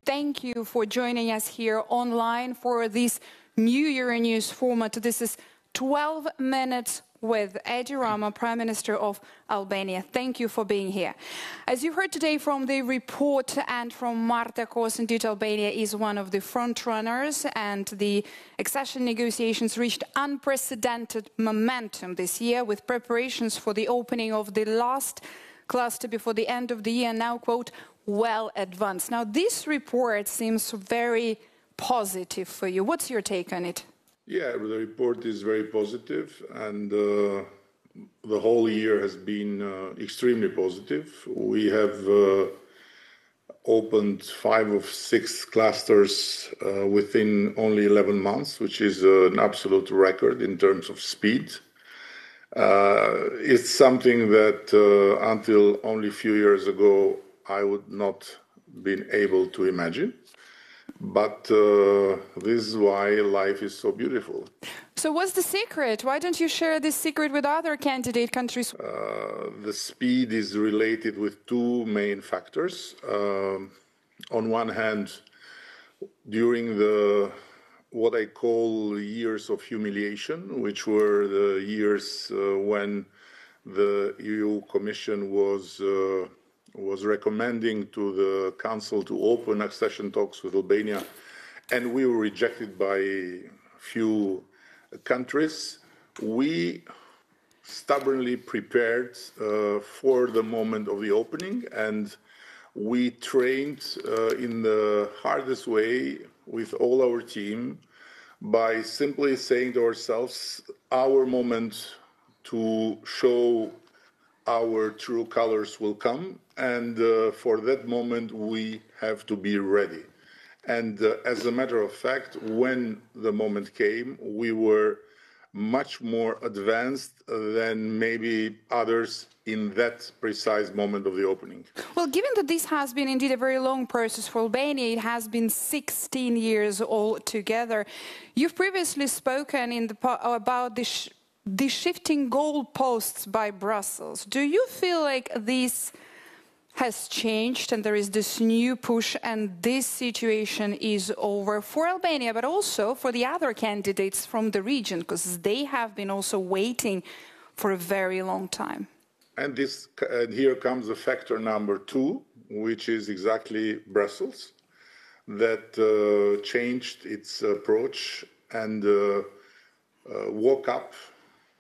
thank you for joining us here online for this new Euronews format. This is 12 Minutes with Edi Rama, Prime Minister of Albania. Thank you for being here. As you heard today from the report and from Marta Kosinduit, Albania is one of the front runners, and the accession negotiations reached unprecedented momentum this year with preparations for the opening of the last cluster before the end of the year, now, quote, well advanced. Now, this report seems very positive for you. What's your take on it? Yeah, the report is very positive, and the whole year has been extremely positive. We have opened 5 of 6 clusters within only 11 months, which is an absolute record in terms of speed. It's something that until only a few years ago I would not been able to imagine. But this is why life is so beautiful. So what's the secret? Why don't you share this secret with other candidate countries? The speed is related with 2 main factors. On one hand, during the what I call years of humiliation, which were the years when the EU Commission was recommending to the Council to open accession talks with Albania, and we were rejected by few countries. We stubbornly prepared for the moment of the opening, and we trained in the hardest way with all our team by simply saying to ourselves, our moment to show our true colors will come, and for that moment we have to be ready. And as a matter of fact, when the moment came, we were much more advanced than maybe others in that precise moment of the opening. Well, given that this has been indeed a very long process for Albania, it has been 16 years altogether. You've previously spoken about the shifting goalposts by Brussels. Do you feel like this has changed and there is this new push and this situation is over for Albania, but also for the other candidates from the region, because they have been also waiting for a very long time? And here comes the factor number 2, which is exactly Brussels, that changed its approach and woke up.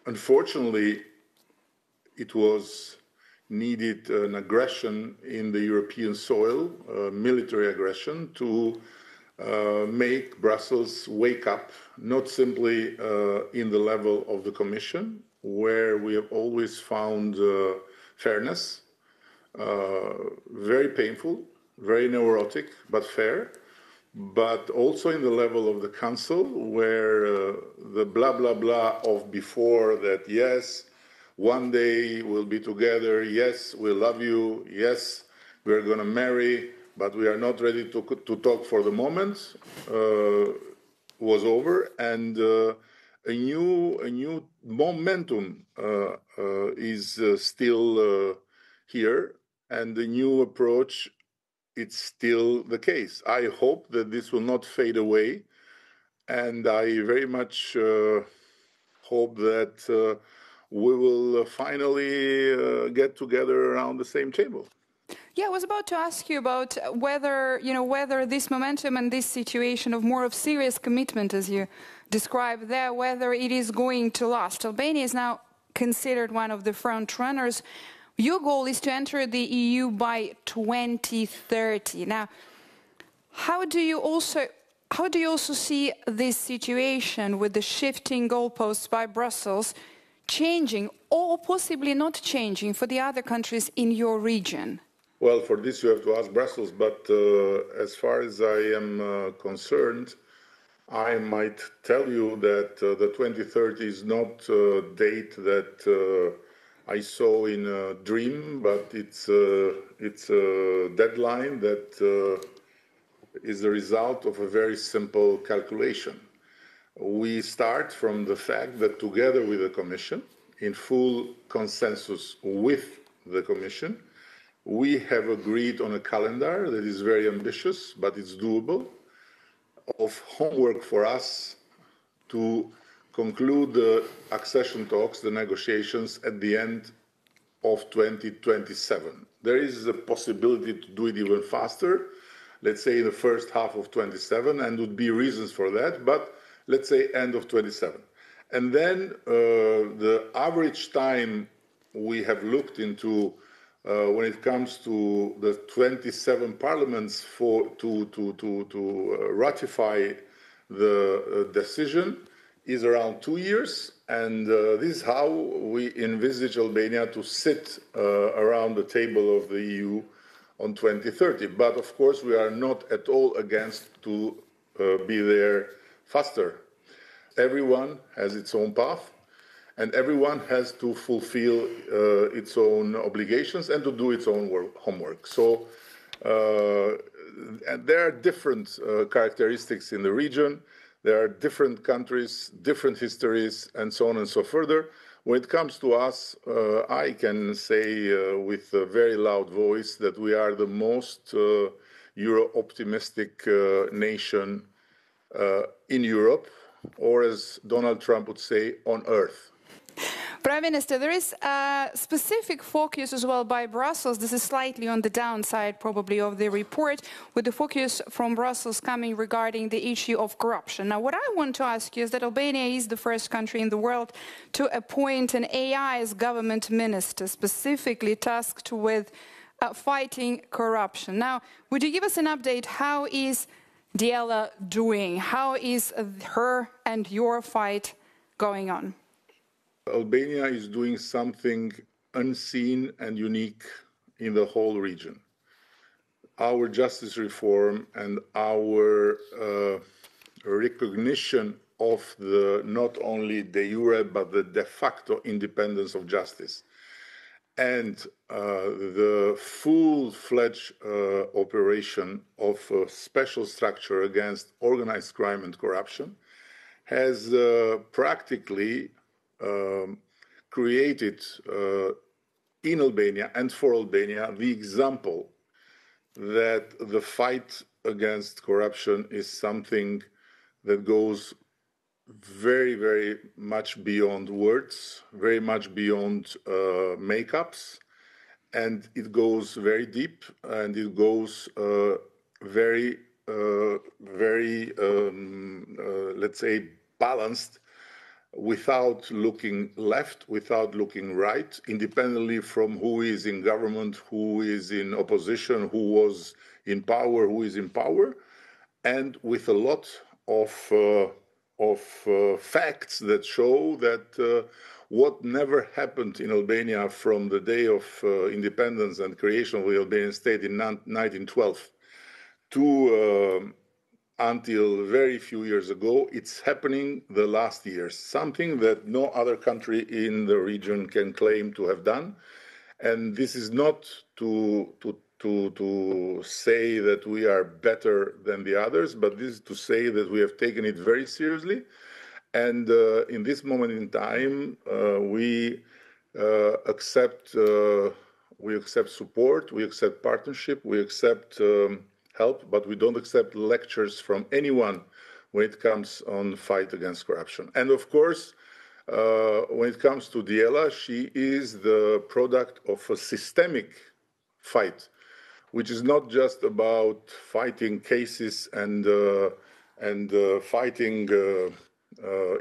Unfortunately, it was needed an aggression in the European soil, military aggression, to make Brussels wake up, not simply in the level of the Commission, where we have always found fairness, very painful, very neurotic, but fair, but also in the level of the Council, where the blah, blah, blah of before that, yes, one day we'll be together, yes, we love you, yes, we're going to marry, but we are not ready to talk for the moment, was over, and a new momentum is still here, and the new approach, it's still the case. I hope that this will not fade away, and I very much hope that we will finally get together around the same table. Yeah, I was about to ask you about whether this momentum and this situation of more of serious commitment, as you described there, whether it is going to last. Albania is now considered one of the front runners. Your goal is to enter the EU by 2030. Now, how do you also see this situation with the shifting goalposts by Brussels changing or possibly not changing for the other countries in your region? Well, for this you have to ask Brussels, but as far as I am concerned, I might tell you that the 2030 is not a date that I saw in a dream, but it's a deadline that is the result of a very simple calculation. We start from the fact that together with the Commission, in full consensus with the Commission, we have agreed on a calendar that is very ambitious, but it's doable, of homework for us to conclude the accession talks, the negotiations, at the end of 2027. There is a possibility to do it even faster, let's say in the first half of 27, and would be reasons for that, but let's say end of 27. And then the average time we have looked into when it comes to the 27 parliaments to ratify the decision is around 2 years, and this is how we envisage Albania to sit around the table of the EU on 2030. But of course, we are not at all against to be there faster. Everyone has its own path, and everyone has to fulfill its own obligations and to do its own homework. So and there are different characteristics in the region. There are different countries, different histories, and so on and so further. When it comes to us, I can say with a very loud voice that we are the most Euro-optimistic nation in Europe, or as Donald Trump would say, on Earth. Prime Minister, there is a specific focus as well by Brussels. This is slightly on the downside, probably, of the report, with the focus from Brussels coming regarding the issue of corruption. Now, what I want to ask you is that Albania is the first country in the world to appoint an AI as government minister, specifically tasked with fighting corruption. Now, would you give us an update? How is Diela doing? How is her and your fight going on? Albania is doing something unseen and unique in the whole region. Our justice reform and our recognition of the not only de jure but the de facto independence of justice and the full-fledged operation of a special structure against organized crime and corruption has practically created in Albania and for Albania the example that the fight against corruption is something that goes very, very much beyond words, very much beyond makeups, and it goes very deep, and it goes very, let's say, balanced, without looking left, without looking right, independently from who is in government, who is in opposition, who was in power, who is in power, and with a lot of facts that show that what never happened in Albania from the day of independence and creation of the Albanian state in 1912 to until very few years ago, it's happening the last years, something that no other country in the region can claim to have done. And this is not to say that we are better than the others, but this is to say that we have taken it very seriously. And in this moment in time, we accept support, we accept partnership, we accept help, but we don't accept lectures from anyone when it comes on the fight against corruption. And of course, when it comes to Diela, she is the product of a systemic fight, which is not just about fighting cases and fighting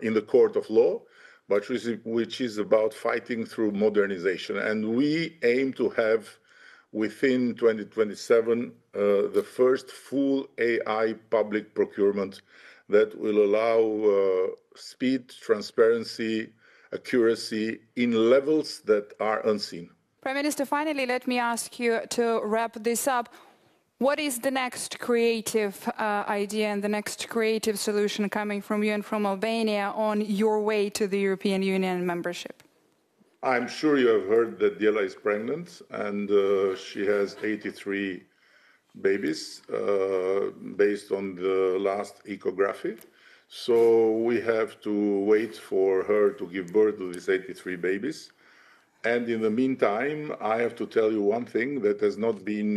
in the court of law, but which is about fighting through modernization. And we aim to have within 2027 the first full AI public procurement that will allow speed, transparency, accuracy in levels that are unseen. Prime Minister, finally, let me ask you to wrap this up. What is the next creative idea and the next creative solution coming from you and from Albania on your way to the European Union membership? I'm sure you have heard that Diela is pregnant, and she has 83 babies based on the last ecography. So we have to wait for her to give birth to these 83 babies. And in the meantime, I have to tell you one thing that has not been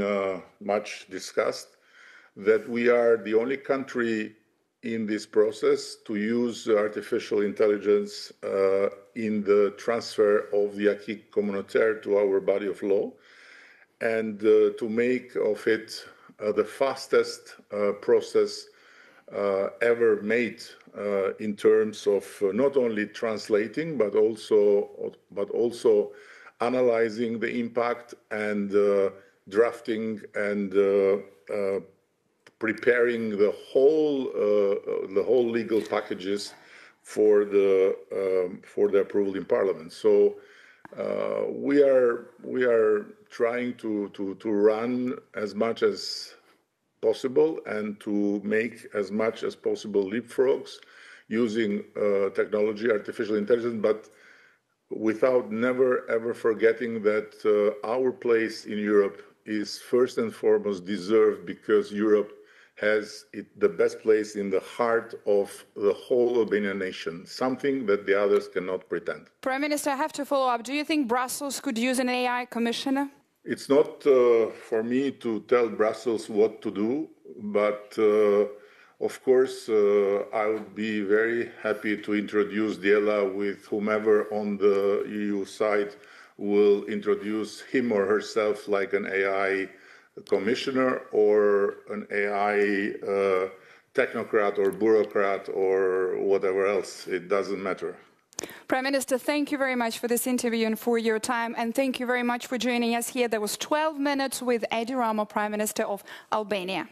much discussed, that we are the only country in this process to use artificial intelligence in the transfer of the acquis communautaire to our body of law, and to make of it the fastest process ever made in terms of not only translating but also analyzing the impact and drafting and preparing the whole legal packages for the approval in Parliament. So we are trying to run as much as possible and to make as much as possible leapfrogs using technology, artificial intelligence, but without never ever forgetting that our place in Europe is first and foremost deserved because Europe has the best place in the heart of the whole Albanian nation, something that the others cannot pretend. Prime Minister, I have to follow up. Do you think Brussels could use an AI commissioner? It's not for me to tell Brussels what to do, but of course I would be very happy to introduce Diela with whomever on the EU side will introduce him or herself like an AI commissioner or an AI technocrat or bureaucrat or whatever else. It doesn't matter. Prime Minister, thank you very much for this interview and for your time, and thank you very much for joining us here. There was 12 minutes with Edi Rama, Prime Minister of Albania.